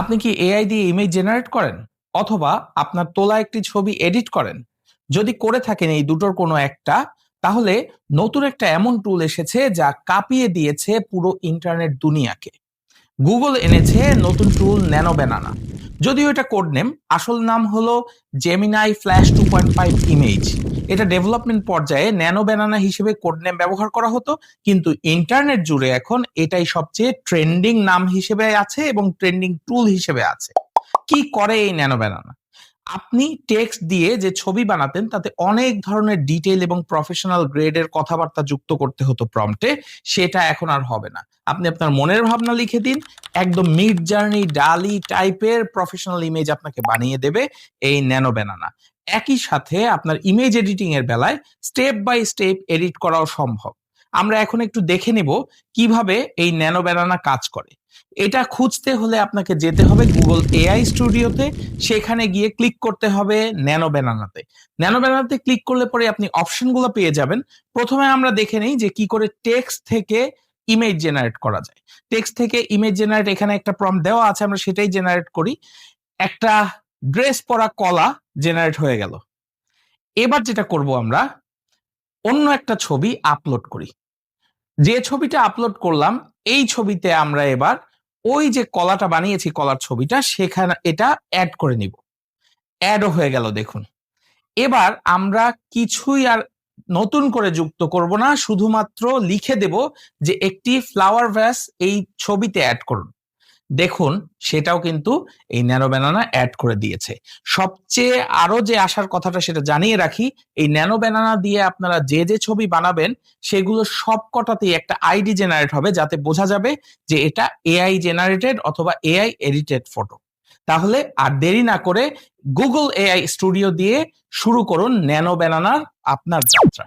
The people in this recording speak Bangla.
আপনি কি এআই দিয়ে ইমেজ জেনারেট করেন অথবা আপনার তোলা একটি ছবি এডিট করেন? যদি করে থাকেন এই দুটোর কোনো একটা, তাহলে নতুন একটা এমন টুল এসেছে যা কাঁপিয়ে দিয়েছে পুরো ইন্টারনেট দুনিয়াকে। গুগল এনেছে নতুন টুল ন্যানো ব্যানানা। যদিও এটা কোড নেম, আসল নাম হলো জেমিনাই ফ্ল্যাশ 2.5 ইমেজ। এটা ডেভেলপমেন্ট পর্যায়ে ন্যানো ব্যানানা হিসেবে কোড নেম ব্যবহার করা হতো, কিন্তু ইন্টারনেট জুড়ে এখন এটাই সবচেয়ে ট্রেন্ডিং নাম হিসেবে আছে এবং ট্রেন্ডিং টুল হিসেবে আছে। কি করে এই ন্যানো ব্যানানা? আপনি টেক্সট দিয়ে যে ছবি বানাতেন তাতে অনেক ধরনের ডিটেইল এবং প্রফেশনাল গ্রেডের কথাবার্তা যুক্ত করতে হতো প্রম্পটে, সেটা এখন আর হবে না। আপনি আপনার মনের ভাবনা লিখে দিন, একদম মিড জার্নি ডালি টাইপের প্রফেশনাল ইমেজ আপনাকে বানিয়ে দেবে এই ন্যানো ব্যানানা। একই সাথে আপনার ইমেজ এডিটিং এর বেলায় স্টেপ বাই স্টেপ এডিট করাও সম্ভব। আমরা এখন একটু দেখে নিব কিভাবে এই ন্যানো ব্যানানা কাজ করে। এটা খুঁজতে হলে আপনাকে যেতে হবে গুগল এআই স্টুডিওতে, সেখানে গিয়ে ক্লিক করতে হবে ন্যানো ব্যানানাতে। ন্যানো ব্যানানাতে ক্লিক করলে পরে আপনি অপশনগুলো পেয়ে যাবেন। প্রথমে আমরা দেখে নেই যে কি করে টেক্সট থেকে ইমেজ জেনারেট করা যায়। টেক্সট থেকে ইমেজ জেনারেট, এখানে একটা প্রম্পট দেওয়া আছে, আমরা সেটাই জেনারেট করি। একটা ড্রেস পরা কলা জেনারেট হয়ে গেল। এবার যেটা করব, আমরা অন্য একটা ছবি আপলোড করি। যে ছবিটা আপলোড করলাম এই ছবিতে আমরা এবার ওই যে কলাটা বানিয়েছি, কলার ছবিটা সেখানে এটা অ্যাড করে নিব। অ্যাডও হয়ে গেল দেখুন। এবার আমরা কিছুই আর নতুন করে যুক্ত করব না, শুধুমাত্র লিখে দেব যে একটি ফ্লাওয়ার ভ্যাস এই ছবিতে অ্যাড করুন। দেখুন সেটাও কিন্তু এই ন্যানো ব্যানানা অ্যাড করে দিয়েছে। সবচেয়ে আরো যে আসার কথাটা সেটা জানিয়ে রাখি, এই ন্যানো ব্যানানা দিয়ে আপনারা যে যে ছবি বানাবেন সেগুলো সবকটাতেই একটা আইডি জেনারেট হবে, যাতে বোঝা যাবে যে এটা এআই জেনারেটেড অথবা এআই এডিটেড ফটো। তাহলে আর দেরি না করে গুগল এআই স্টুডিও দিয়ে শুরু করুন ন্যানো ব্যানানার আপনার যাত্রা।